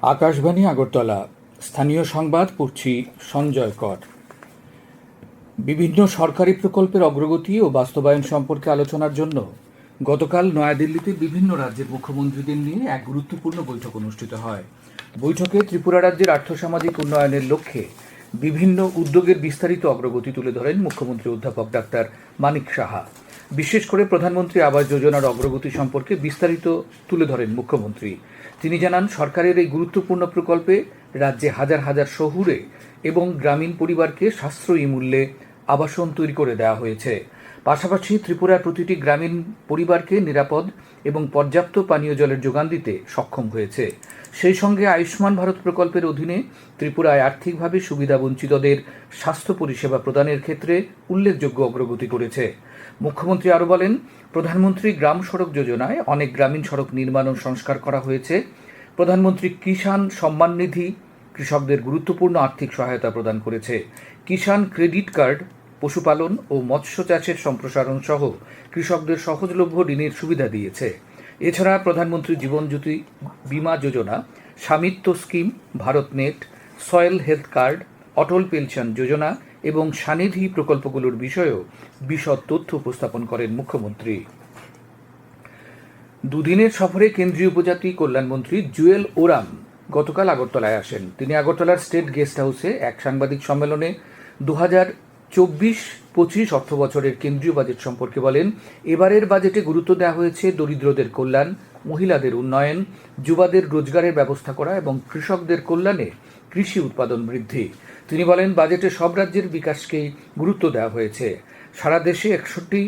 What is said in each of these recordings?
আকাশবাণী আগরতলা। স্থানীয় সংবাদ পড়ছি সঞ্জয় কর। বিভিন্ন সরকারি প্রকল্পের অগ্রগতি ও বাস্তবায়ন সম্পর্কে আলোচনার জন্য গতকাল নয়াদিল্লিতে বিভিন্ন রাজ্যের মুখ্যমন্ত্রীদের নিয়ে এক গুরুত্বপূর্ণ বৈঠক অনুষ্ঠিত হয়। বৈঠকে ত্রিপুরা রাজ্যের আর্থসামাজিক উন্নয়নের লক্ষ্যে বিভিন্ন উদ্যোগের বিস্তারিত অগ্রগতি তুলে ধরেন মুখ্যমন্ত্রী অধ্যাপক ডাক্তার মানিক সাহা। বিশেষ করে প্রধানমন্ত্রী আবাস যোজনার অগ্রগতি সম্পর্কে বিস্তারিত তুলে ধরেন মুখ্যমন্ত্রী। তিনি জানান, সরকারের এই গুরুত্বপূর্ণ প্রকল্পে রাজ্যে হাজার হাজার শহুরে এবং গ্রামীণ পরিবারকে সাশ্রয়ী মূল্যে আবাসন তৈরি করে দেওয়া হয়েছে। পাশাপাশি ত্রিপুরার প্রতিটি গ্রামীণ পরিবারকে নিরাপদ এবং পর্যাপ্ত পানীয় জলের যোগান দিতে সক্ষম হয়েছে। সেই সঙ্গে আয়ুষ্মান ভারত প্রকল্পের অধীনে ত্রিপুরায় আর্থিকভাবে সুবিধাবঞ্চিতদের স্বাস্থ্য পরিষেবা প্রদানের ক্ষেত্রে উল্লেখযোগ্য অগ্রগতি করেছে। মুখ্যমন্ত্রী আরও বলেন, প্রধানমন্ত্রী গ্রাম সড়ক যোজনায় অনেক গ্রামীণ সড়ক নির্মাণ ও সংস্কার করা হয়েছে। প্রধানমন্ত্রী কিষাণ সম্মান নিধি কৃষকদের গুরুত্বপূর্ণ আর্থিক সহায়তা প্রদান করেছে। কিষাণ ক্রেডিট কার্ড পশুপালন ও মৎস্য চাষের সম্প্রসারণ সহ কৃষকদের সহজলভ্য ঋণের সুবিধা দিয়েছে। এছাড়া প্রধানমন্ত্রী জীবন জ্যোতি বীমা যোজনা, স্বামিত্ব scheme, Bharat net, soil health card, Atal pension যোজনা এবং স্বনিধি প্রকল্পগুলোর বিষয়েও বিশদ তথ্য উপস্থাপন করেন মুখ্যমন্ত্রী। দুদিনের সফরে কেন্দ্রীয় উপজাতি কল্যাণমন্ত্রী জুয়েল ওরাম গতকাল আগরতলায় আসেন। তিনি আগরতলার স্টেট গেস্ট হাউসে এক সাংবাদিক সম্মেলনে 2024-25 অর্থ বছরের কেন্দ্রীয় বাজেট সম্পর্কে বলেন। এবারের বাজেটে গুরুত্ব দেওয়া হয়েছে দরিদ্রদের কল্যাণ, মহিলাদের উন্নয়ন, যুবাদের রোজগারের ব্যবস্থা করা এবং কৃষকদের কল্যাণে কৃষি উৎপাদন বৃদ্ধি। তিনি বলেন, বাজেটে সব রাজ্যের বিকাশকেই গুরুত্ব দেওয়া হয়েছে। সারা দেশে 61টি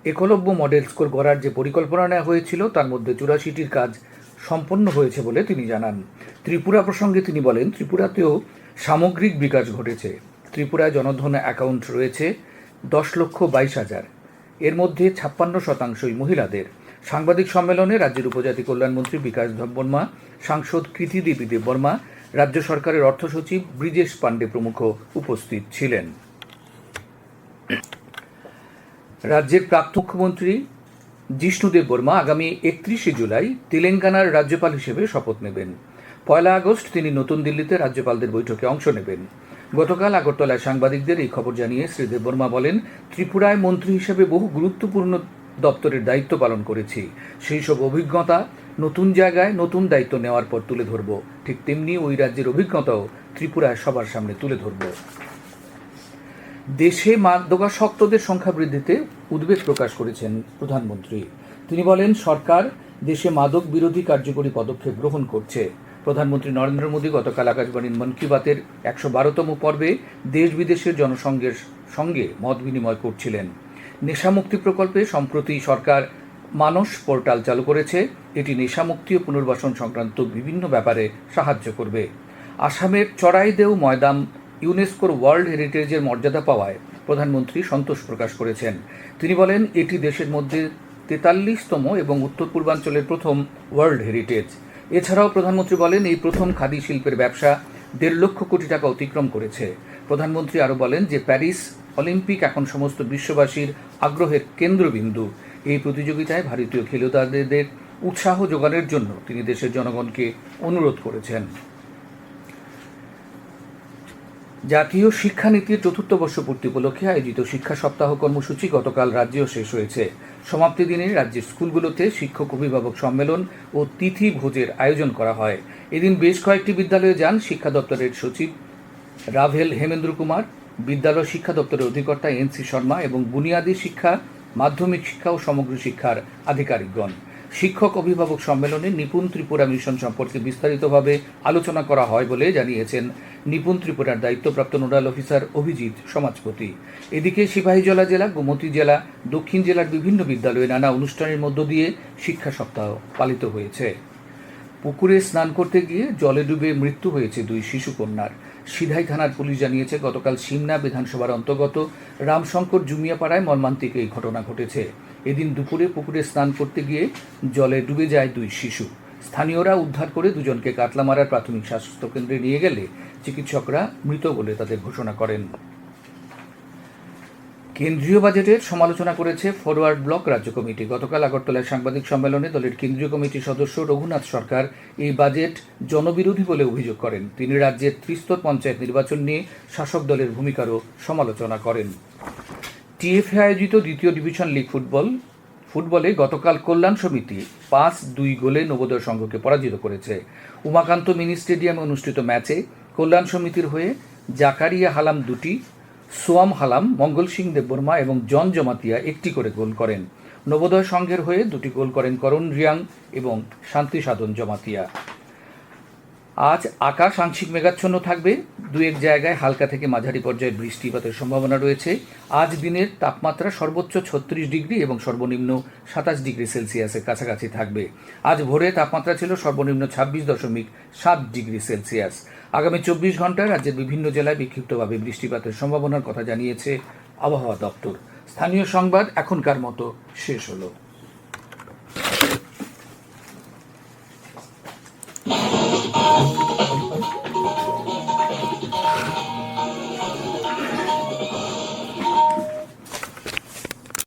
একলব্য মডেল স্কুল গড়ার যে পরিকল্পনা নেওয়া হয়েছিল তার মধ্যে 84টির কাজ সম্পন্ন হয়েছে বলে তিনি জানান। ত্রিপুরা প্রসঙ্গে তিনি বলেন, ত্রিপুরাতেও সামগ্রিক বিকাশ ঘটেছে। ত্রিপুরায় জনধন অ্যাকাউন্ট রয়েছে 10,22,000, এর মধ্যে 56% মহিলাদের। সাংবাদিক সম্মেলনে রাজ্যের উপজাতি কল্যাণমন্ত্রী বিকাশ দেববর্মা, সাংসদ কৃতি দেবী দেববর্মা, রাজ্য সরকারের অর্থ সচিব ব্রিজেশ পাণ্ডে প্রমুখ উপস্থিত ছিলেন। রাজ্যের প্রাক্তন মুখ্যমন্ত্রী জিষ্ণু দেববর্মা আগামী 31শে জুলাই তেলেঙ্গানার রাজ্যপাল হিসেবে শপথ নেবেন। 1 আগস্ট তিনি নতুন দিল্লিতে রাজ্যপালদের বৈঠকে অংশ নেবেন। গতকাল আগরতলায় সাংবাদিকদের এই খবর জানিয়ে শ্রী দেববর্মা বলেন, ত্রিপুরায় মন্ত্রী হিসেবে বহু গুরুত্বপূর্ণ দপ্তরের দায়িত্ব পালন করেছি। সেই সব অভিজ্ঞতা নতুন জায়গায় নতুন দায়িত্ব নেওয়ার পর তুলে ধরব। ঠিক তেমনি ওই রাজ্যের অভিজ্ঞতাও ত্রিপুরায় সবার সামনে তুলে ধরব। দেশে মাদকাসক্তদের সংখ্যা বৃদ্ধিতে উদ্বেগ প্রকাশ করেছেন প্রধানমন্ত্রী। তিনি বলেন, সরকার দেশে মাদক বিরোধী কার্যকরী পদক্ষেপ গ্রহণ করছে। প্রধানমন্ত্রী নরেন্দ্র মোদী গতকাল আকাশবাণীর মন কি বাতের 112তম পর্বে দেশ বিদেশের জনসংঘের সঙ্গে মত বিনিময় করছিলেন। নেশামুক্তি প্রকল্পে সম্প্রতি সরকার মানস পোর্টাল চালু করেছে। এটি নেশামুক্তি ও পুনর্বাসন সংক্রান্ত বিভিন্ন ব্যাপারে সাহায্য করবে। আসামের চড়াইদেউ ময়দান ইউনেস্কোর ওয়ার্ল্ড হেরিটেজের মর্যাদা পাওয়ায় প্রধানমন্ত্রী সন্তোষ প্রকাশ করেছেন। তিনি বলেন, এটি দেশের মধ্যে 43তম এবং উত্তর পূর্বাঞ্চলের প্রথম ওয়ার্ল্ড হেরিটেজ। এছাড়াও প্রধানমন্ত্রী বলেন, এই প্রথম খাদি শিল্পের ব্যবসা 1.5 লক্ষ কোটি টাকা অতিক্রম করেছে। প্রধানমন্ত্রী আরও বলেন যে প্যারিস অলিম্পিক এখন সমস্ত বিশ্ববাসীর আগ্রহের কেন্দ্রবিন্দু। এই প্রতিযোগিতায় ভারতীয় খেলোয়াড়দের উৎসাহ যোগানোর জন্য তিনি দেশের জনগণকে অনুরোধ করেছেন। জাতীয় শিক্ষানীতির 4র্থ বর্ষপূর্তি উপলক্ষে আয়োজিত শিক্ষা সপ্তাহ কর্মসূচি গতকাল রাজ্যেও শেষ হয়েছে। সমাপ্তি দিনে রাজ্যের স্কুলগুলোতে শিক্ষক অভিভাবক সম্মেলন ও তিথি ভোজের আয়োজন করা হয়। এদিন বেশ কয়েকটি বিদ্যালয়ে যান শিক্ষা দপ্তরের সচিব রাভেল হেমেন্দ্র কুমার, বিদ্যালয় শিক্ষা দপ্তরের অধিকর্তা এন.সি. শর্মা এবং বুনিয়াদী শিক্ষা, মাধ্যমিক শিক্ষা ও সমগ্র শিক্ষার আধিকারিকগণ। শিক্ষক অভিভাবক সম্মেলনে নিপুণ ত্রিপুরা মিশন সম্পর্কে বিস্তারিতভাবে আলোচনা করা হয় বলে জানিয়েছেন নিপুণ ত্রিপুরার দায়িত্বপ্রাপ্ত নোডাল অফিসার অভিজিৎ সমাজপতি। এদিকে সিপাহীজলা জেলা, গোমতী জেলা, দক্ষিণ জেলার বিভিন্ন বিদ্যালয়ে নানা অনুষ্ঠানের মধ্য দিয়ে শিক্ষা সপ্তাহ পালিত হয়েছে। পুকুরে স্নান করতে গিয়ে জলে ডুবে মৃত্যু হয়েছে 2 শিশু কন্যার। সিধাই থানার পুলিশ জানিয়েছে, গতকাল সিমনা বিধানসভার অন্তর্গত রামশঙ্কর জুমিয়াপাড়ায় মর্মান্তিক এই ঘটনা ঘটেছে। এদিন দুপুরে পুকুরে স্নান করতে গিয়ে জলে ডুবে যায় 2 শিশু। স্থানীয়রা উদ্ধার করে দুজনকে কাটলামারার প্রাথমিক স্বাস্থ্য কেন্দ্রে নিয়ে গেলে চিকিৎসকরা মৃত বলে তাদের ঘোষণা করেন। কেন্দ্রীয় বাজেটের সমালোচনা করেছে ফরওয়ার্ড ব্লক রাজ্য কমিটি। গতকাল আগরতলায় সাংবাদিক সম্মেলনে দলের কেন্দ্রীয় কমিটির সদস্য রঘুনাথ সরকার এই বাজেট জনবিরোধী বলে অভিযোগ করেন। তিনি রাজ্যের ত্রিস্তর পঞ্চায়েত নির্বাচন নিয়ে শাসক দলের ভূমিকারও সমালোচনা করেন। টিএফএ আয়োজিত দ্বিতীয় ডিভিশন লিগ ফুটবলে গতকাল কল্যাণ সমিতি 5-2 গোলে নবোদয় সংঘকে পরাজিত করেছে। উমাকান্ত মিনি স্টেডিয়ামে অনুষ্ঠিত ম্যাচে কল্যাণ সমিতির হয়ে জাকারিয়া হালাম 2টি, সোয়াম হালাম, মঙ্গল সিং দেববর্মা এবং জন জমাতিয়া 1টি করে গোল করেন। নবোদয় সংঘের হয়ে 2টি গোল করেন করণ রিয়াং এবং শান্তি সাধন জমাতিয়া। আজ আকাশ আংশিক মেঘাচ্ছন্ন থাকবে, 2-1 জায়গায় হালকা থেকে মাঝারি পর্যায়ে বৃষ্টিপাতের সম্ভাবনা রয়েছে। আজ দিনের তাপমাত্রা সর্বোচ্চ 36 ডিগ্রি এবং সর্বনিম্ন 27 ডিগ্রি সেলসিয়াসের কাছাকাছি থাকবে। আজ ভোরে তাপমাত্রা ছিল সর্বনিম্ন 26.7 ডিগ্রি সেলসিয়াস। আগামী 24 ঘন্টায় রাজ্যের বিভিন্ন জেলায় বিক্ষিপ্তভাবে বৃষ্টিপাতের সম্ভাবনার কথা জানিয়েছে আবহাওয়া দপ্তর। স্থানীয় সংবাদ এখনকার মতো শেষ হলো।